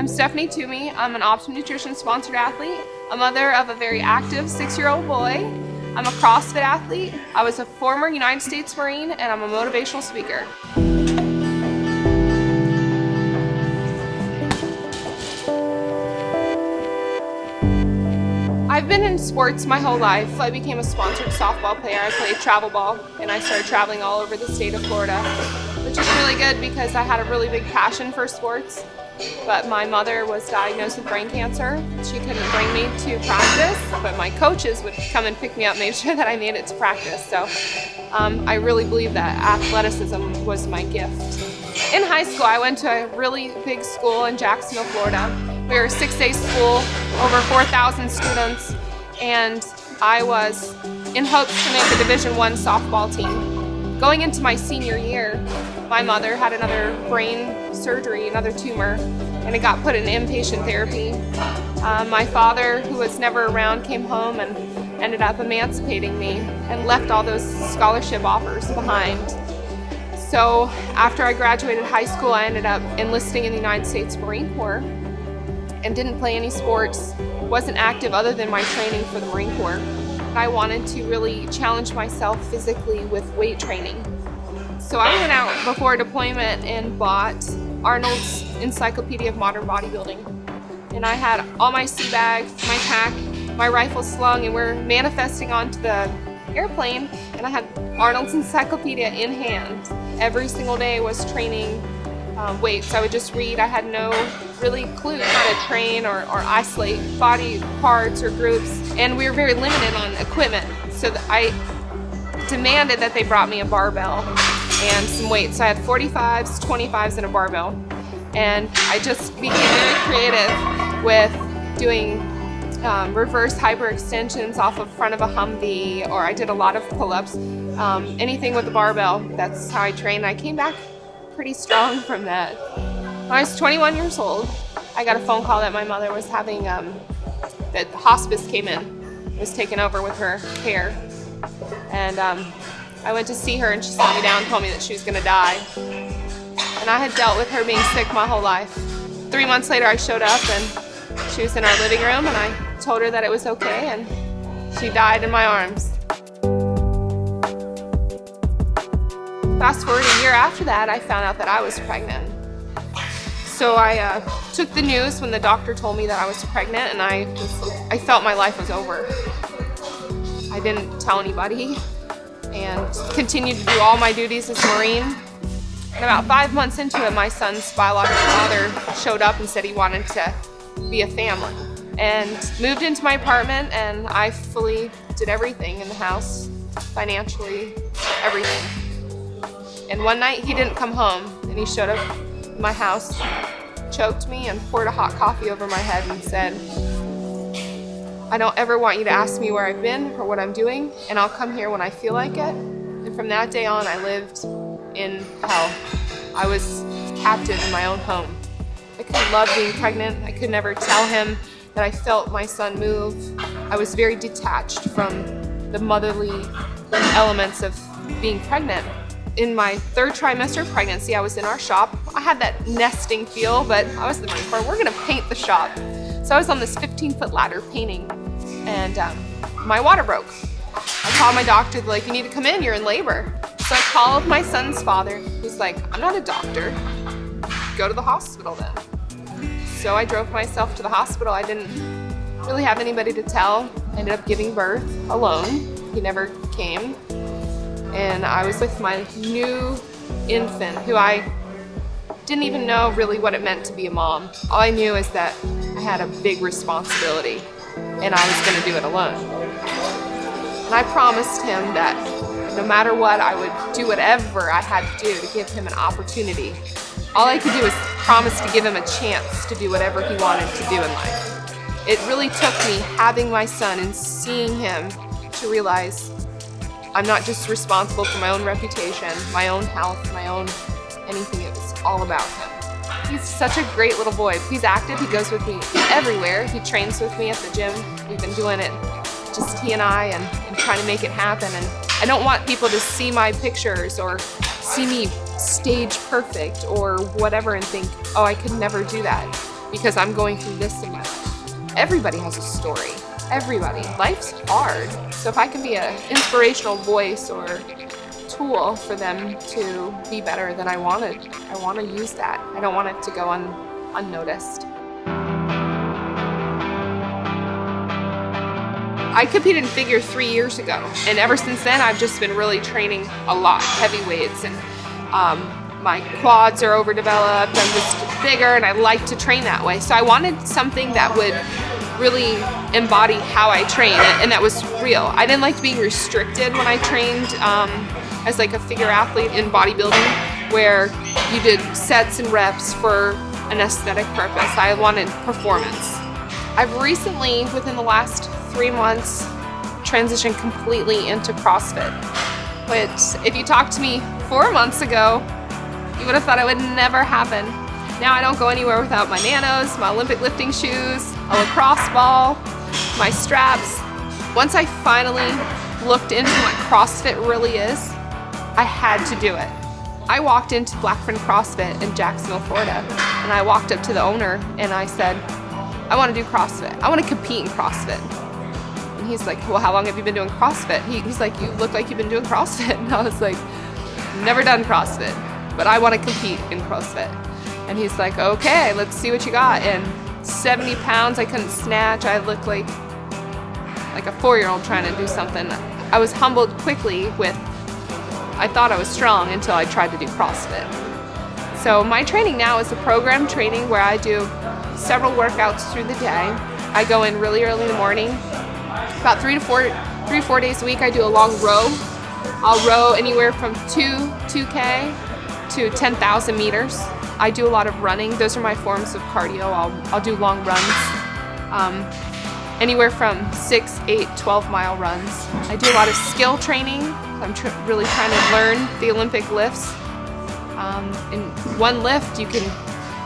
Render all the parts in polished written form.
I'm Stephanie Toomey. I'm an Optimum Nutrition sponsored athlete, a mother of a very active 6-year-old boy. I'm a CrossFit athlete. I was a former United States Marine, and I'm a motivational speaker. I've been in sports my whole life. I became a sponsored softball player. I played travel ball, and I started traveling all over the state of Florida, which is really good because I had a really big passion for sports. But my mother was diagnosed with brain cancer. She couldn't bring me to practice, but my coaches would come and pick me up, made sure that I made it to practice. So I really believe that athleticism was my gift. In high school, I went to a really big school in Jacksonville, Florida. We were a 6A school, over 4,000 students, and I was in hopes to make a Division I softball team. Going into my senior year, my mother had another brain surgery, another tumor, and it got put in inpatient therapy. My father, who was never around, came home and ended up emancipating me and left all those scholarship offers behind. So after I graduated high school, I ended up enlisting in the United States Marine Corps and didn't play any sports, wasn't active other than my training for the Marine Corps. I wanted to really challenge myself physically with weight training. So I went out before deployment and bought Arnold's Encyclopedia of Modern Bodybuilding. And I had all my sea bags, my pack, my rifle slung, and we're manifesting onto the airplane, and I had Arnold's Encyclopedia in hand. Every single day was training weights. I would just read. I had no really clue how to train or isolate body parts or groups, and we were very limited on equipment. So I demanded that they brought me a barbell and some weights. So I had 45s, 25s, and a barbell. And I just became very creative with doing reverse hyperextensions off of front of a Humvee, or I did a lot of pull-ups, anything with the barbell. That's how I trained. I came back pretty strong from that. When I was 21 years old, I got a phone call that my mother was having, that hospice came in, was taken over with her care. And I went to see her, and she sat me down and told me that she was gonna die. And I had dealt with her being sick my whole life. 3 months later, I showed up, and she was in our living room, and I told her that it was okay, and she died in my arms. Fast forward a year after that, I found out that I was pregnant. So I took the news when the doctor told me that I was pregnant, and I felt my life was over. I didn't tell anybody and continued to do all my duties as a Marine. And about 5 months into it, my son's biological father showed up and said he wanted to be a family, and moved into my apartment, and I fully did everything in the house, financially, everything. And one night he didn't come home, and he showed up at my house, choked me, and poured a hot coffee over my head and said, "I don't ever want you to ask me where I've been or what I'm doing, and I'll come here when I feel like it." And from that day on, I lived in hell. I was captive in my own home. I couldn't love being pregnant. I could never tell him that I felt my son move. I was very detached from the motherly elements of being pregnant. In my 3rd trimester of pregnancy, I was in our shop. I had that nesting feel, but I was the Marine Corps. We're gonna paint the shop. So I was on this 15-foot ladder painting, and my water broke. I called my doctor, like, "You need to come in, you're in labor." So I called my son's father, who's like, "I'm not a doctor. Go to the hospital then." So I drove myself to the hospital. I didn't really have anybody to tell. I ended up giving birth alone. He never came. And I was with my new infant, who I didn't even know really what it meant to be a mom. All I knew is that I had a big responsibility, and I was gonna do it alone. And I promised him that no matter what, I would do whatever I had to do to give him an opportunity. All I could do was promise to give him a chance to do whatever he wanted to do in life. It really took me having my son and seeing him to realize I'm not just responsible for my own reputation, my own health, my own anything. It was all about him. He's such a great little boy. He's active. He goes with me everywhere. He trains with me at the gym. We've been doing it, just he and I, and trying to make it happen. And I don't want people to see my pictures or see me stage perfect or whatever and think, oh, I could never do that. because I'm going through this in my life. Everybody has a story. Everybody. Life's hard. So if I can be an inspirational voice or tool for them to be better, then I want to use that. I don't want it to go unnoticed. I competed in figure 3 years ago, and ever since then I've just been really training a lot, heavy weights, and my quads are overdeveloped, I'm just bigger, and I like to train that way. So I wanted something that would really embody how I train, and that was real. I didn't like being restricted when I trained as like a figure athlete in bodybuilding, where you did sets and reps for an aesthetic purpose. I wanted performance. I've recently, within the last 3 months, transitioned completely into CrossFit, which if you talked to me 4 months ago, you would have thought it would never happen. Now I don't go anywhere without my nanos, my Olympic lifting shoes, a lacrosse ball, my straps. Once I finally looked into what CrossFit really is, I had to do it. I walked into Blackfin CrossFit in Jacksonville, Florida, and I walked up to the owner and I said, I want to do CrossFit. I want to compete in CrossFit. And he's like, well, how long have you been doing CrossFit? He's like, you look like you've been doing CrossFit. And I was like, never done CrossFit, but I want to compete in CrossFit. And he's like, okay, let's see what you got. And 70 pounds, I couldn't snatch. I looked like a 4-year-old trying to do something. I was humbled quickly with, I thought I was strong until I tried to do CrossFit. So my training now is a program training where I do several workouts through the day. I go in really early in the morning. About 3 to 4 days a week, I do a long row. I'll row anywhere from 2K to 10,000 meters. I do a lot of running. Those are my forms of cardio. I'll do long runs, anywhere from 6, 8, 12-mile runs. I do a lot of skill training. I'm really trying to learn the Olympic lifts. In one lift, you can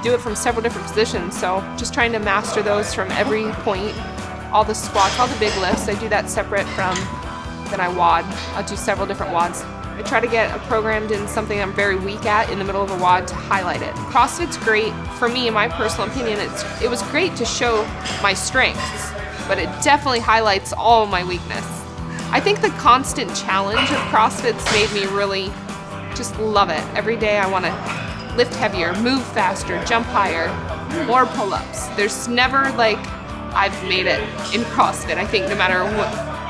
do it from several different positions, so just trying to master those from every point. All the squats, all the big lifts, I do that separate from, then I WOD. I'll do several different WODs. I try to get programmed in something I'm very weak at in the middle of a WOD to highlight it. CrossFit's great, for me, in my personal opinion, it was great to show my strengths, but it definitely highlights all of my weakness. I think the constant challenge of CrossFit's made me really just love it. Every day I want to lift heavier, move faster, jump higher, more pull-ups. There's never like, I've made it in CrossFit. I think no matter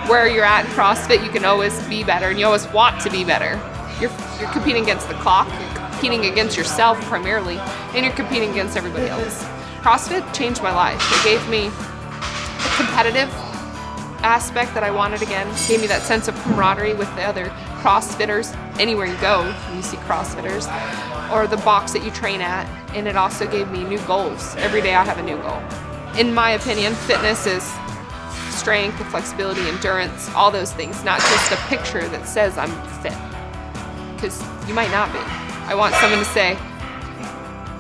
where you're at in CrossFit, you can always be better, and you always want to be better. You're competing against the clock, you're competing against yourself primarily, and you're competing against everybody else. CrossFit changed my life. It gave me a competitive aspect that I wanted again. It gave me that sense of camaraderie with the other CrossFitters. Anywhere you go, you see CrossFitters, or the box that you train at, and it also gave me new goals. Every day I have a new goal. In my opinion, fitness is strength, flexibility, endurance, all those things, not just a picture that says I'm fit, because you might not be. I want someone to say,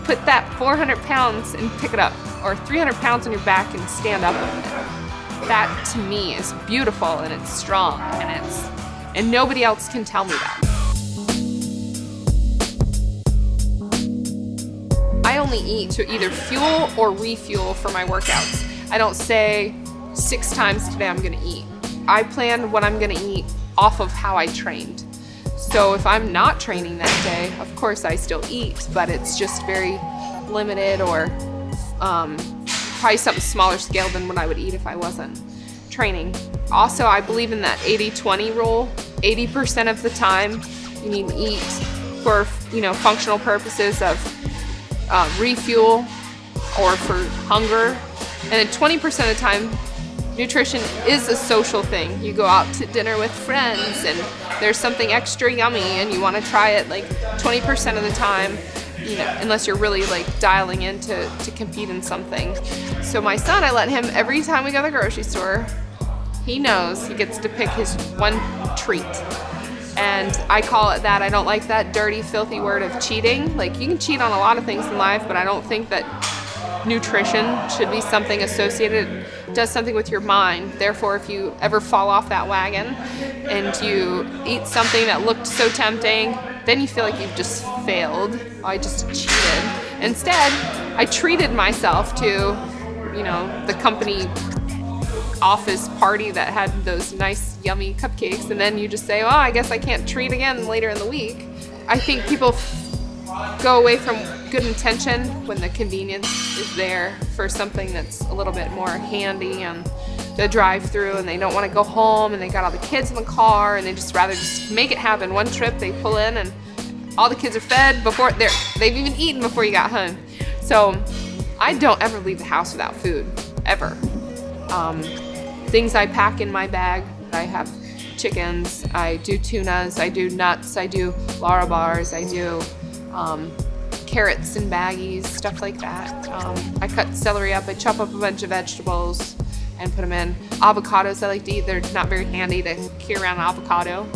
put that 400 pounds and pick it up, or 300 pounds on your back and stand up with it. That to me is beautiful, and it's strong, and nobody else can tell me that. I only eat to either fuel or refuel for my workouts. I don't say 6 times today I'm gonna eat. I plan what I'm gonna eat off of how I trained. So if I'm not training that day, of course I still eat, but it's just very limited, or probably something smaller scale than what I would eat if I wasn't training. Also, I believe in that 80-20 rule. 80% of the time you need to eat for functional purposes of refuel or for hunger, and then 20% of the time nutrition is a social thing. You go out to dinner with friends and there's something extra yummy and you want to try it like 20% of the time, unless you're really like dialing in to compete in something. So my son, I let him, every time we go to the grocery store, he knows he gets to pick his one treat. And I call it that. I don't like that dirty, filthy word of cheating. Like, you can cheat on a lot of things in life, but I don't think that nutrition should be something associated. It does something with your mind. Therefore, if you ever fall off that wagon and you eat something that looked so tempting, then you feel like you've just failed. I just cheated. Instead, I treated myself to, the company office party that had those nice, yummy cupcakes, and then you just say, oh, I guess I can't treat again later in the week. I think people go away from good intention when the convenience is there for something that's a little bit more handy and the drive-through, and they don't want to go home, and they got all the kids in the car, and they just rather just make it happen. One trip, they pull in, and all the kids are fed before they've even eaten before you got home. So I don't ever leave the house without food, ever. Things I pack in my bag, I have chickens, I do tunas, I do nuts, I do Lara bars, I do carrots and baggies, stuff like that. I cut celery up, I chop up a bunch of vegetables and put them in. Avocados I like to eat, they're not very handy to carry around an avocado,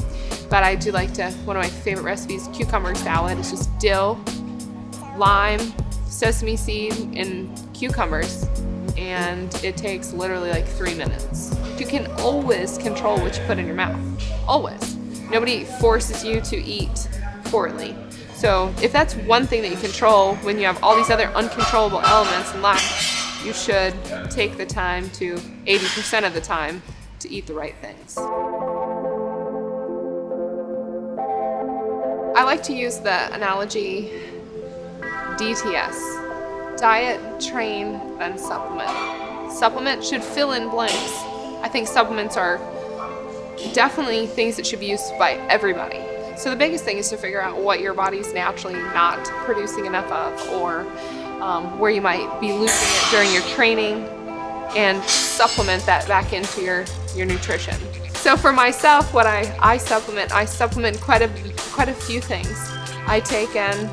but I do like to, one of my favorite recipes, cucumber salad. It's just dill, lime, sesame seed, and cucumbers, and it takes literally like 3 minutes. You can always control what you put in your mouth, always. Nobody forces you to eat poorly. So if that's one thing that you control when you have all these other uncontrollable elements in life, you should take the time to, 80% of the time, to eat the right things. I like to use the analogy DTS, diet, train, then supplement. Supplement should fill in blanks. I think supplements are definitely things that should be used by everybody. So the biggest thing is to figure out what your body's naturally not producing enough of, or where you might be losing it during your training, and supplement that back into your nutrition. So for myself, what I supplement quite a few things. I take in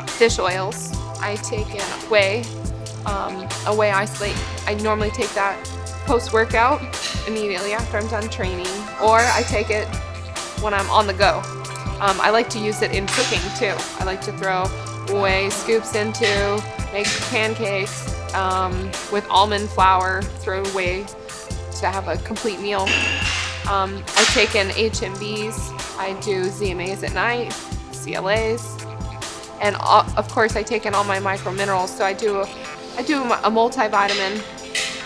fish oils. I take in whey, a whey isolate. I normally take that post-workout immediately after I'm done training, or I take it when I'm on the go. I like to use it in cooking too. I like to throw whey scoops into, make pancakes with almond flour, throw whey to have a complete meal. I take in HMBs, I do ZMAs at night, CLAs, and of course I take in all my micro minerals. So I do a multivitamin,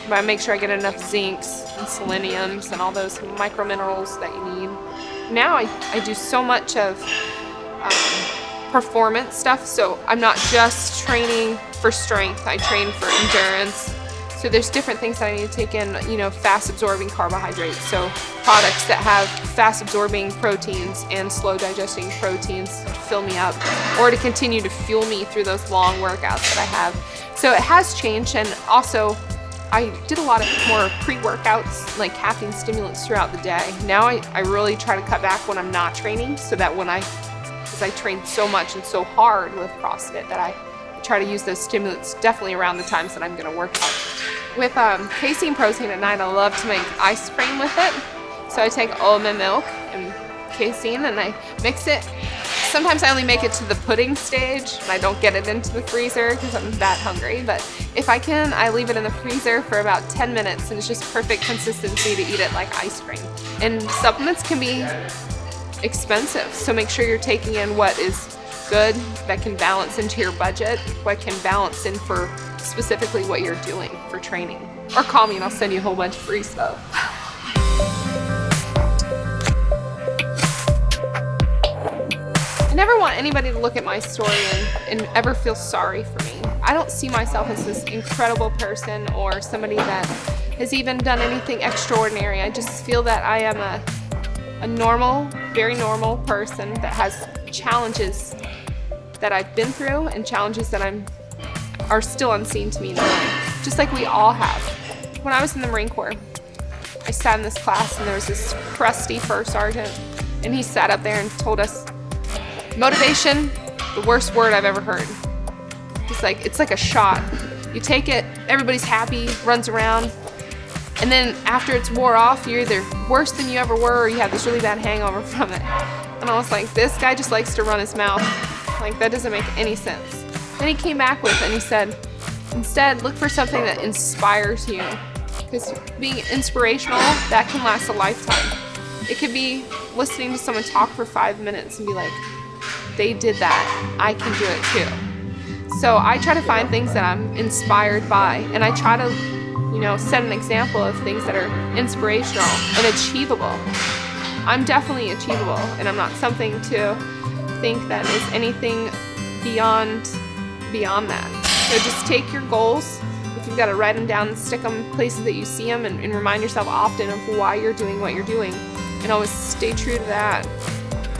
but I make sure I get enough zincs and seleniums and all those micro minerals that you need. Now I do so much of performance stuff, so I'm not just training for strength, I train for endurance. So there's different things that I need to take in, fast absorbing carbohydrates. So products that have fast absorbing proteins and slow digesting proteins to fill me up, or to continue to fuel me through those long workouts that I have. So it has changed, and also I did a lot of more pre-workouts, like caffeine stimulants throughout the day. Now I really try to cut back when I'm not training, so that because I train so much and so hard with CrossFit, that I try to use those stimulants definitely around the times that I'm going to work out. With casein protein at night, I love to make ice cream with it. So I take almond milk and casein and I mix it. Sometimes I only make it to the pudding stage and I don't get it into the freezer because I'm that hungry. But if I can, I leave it in the freezer for about 10 minutes and it's just perfect consistency to eat it like ice cream. And supplements can be expensive, so make sure you're taking in what is good, that can balance into your budget, what can balance in for specifically what you're doing for training. Or call me and I'll send you a whole bunch of free stuff. I never want anybody to look at my story and ever feel sorry for me. I don't see myself as this incredible person or somebody that has even done anything extraordinary. I just feel that I am a normal, very normal person that has challenges that I've been through and challenges that are still unseen to me now, just like we all have. When I was in the Marine Corps, I sat in this class and there was this crusty first sergeant, and he sat up there and told us, motivation, the worst word I've ever heard. It's like a shot. You take it, everybody's happy, runs around, and then after it's wore off, you're either worse than you ever were or you have this really bad hangover from it. And I was like, this guy just likes to run his mouth. Like, that doesn't make any sense. Then he came back with it and he said, instead, look for something that inspires you. Because being inspirational, that can last a lifetime. It could be listening to someone talk for 5 minutes and be like, they did that, I can do it too. So I try to find things that I'm inspired by, and I try to, you know, set an example of things that are inspirational and achievable. I'm definitely achievable, and I'm not something to think that is anything beyond that. So just take your goals. If you've got to write them down and stick them places that you see them, and remind yourself often of why you're doing what you're doing, and always stay true to that.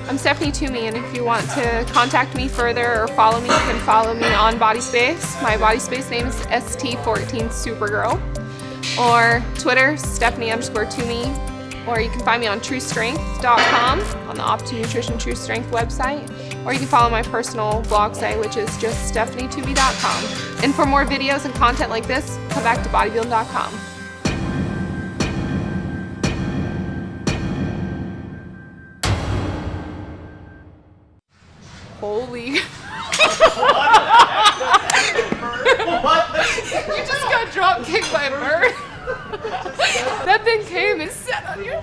I'm Stephanie Toomey, and if you want to contact me further or follow me, you can follow me on Bodyspace. My Bodyspace name is ST14Supergirl, or Twitter, Stephanie_Toomey, or you can find me on TrueStrength.com, on the Opt to Nutrition True Strength website, or you can follow my personal blog site, which is just StephanieToomey.com. And for more videos and content like this, come back to Bodybuilding.com. Holy. You just got drop kicked by a bird. That thing came and sat on you.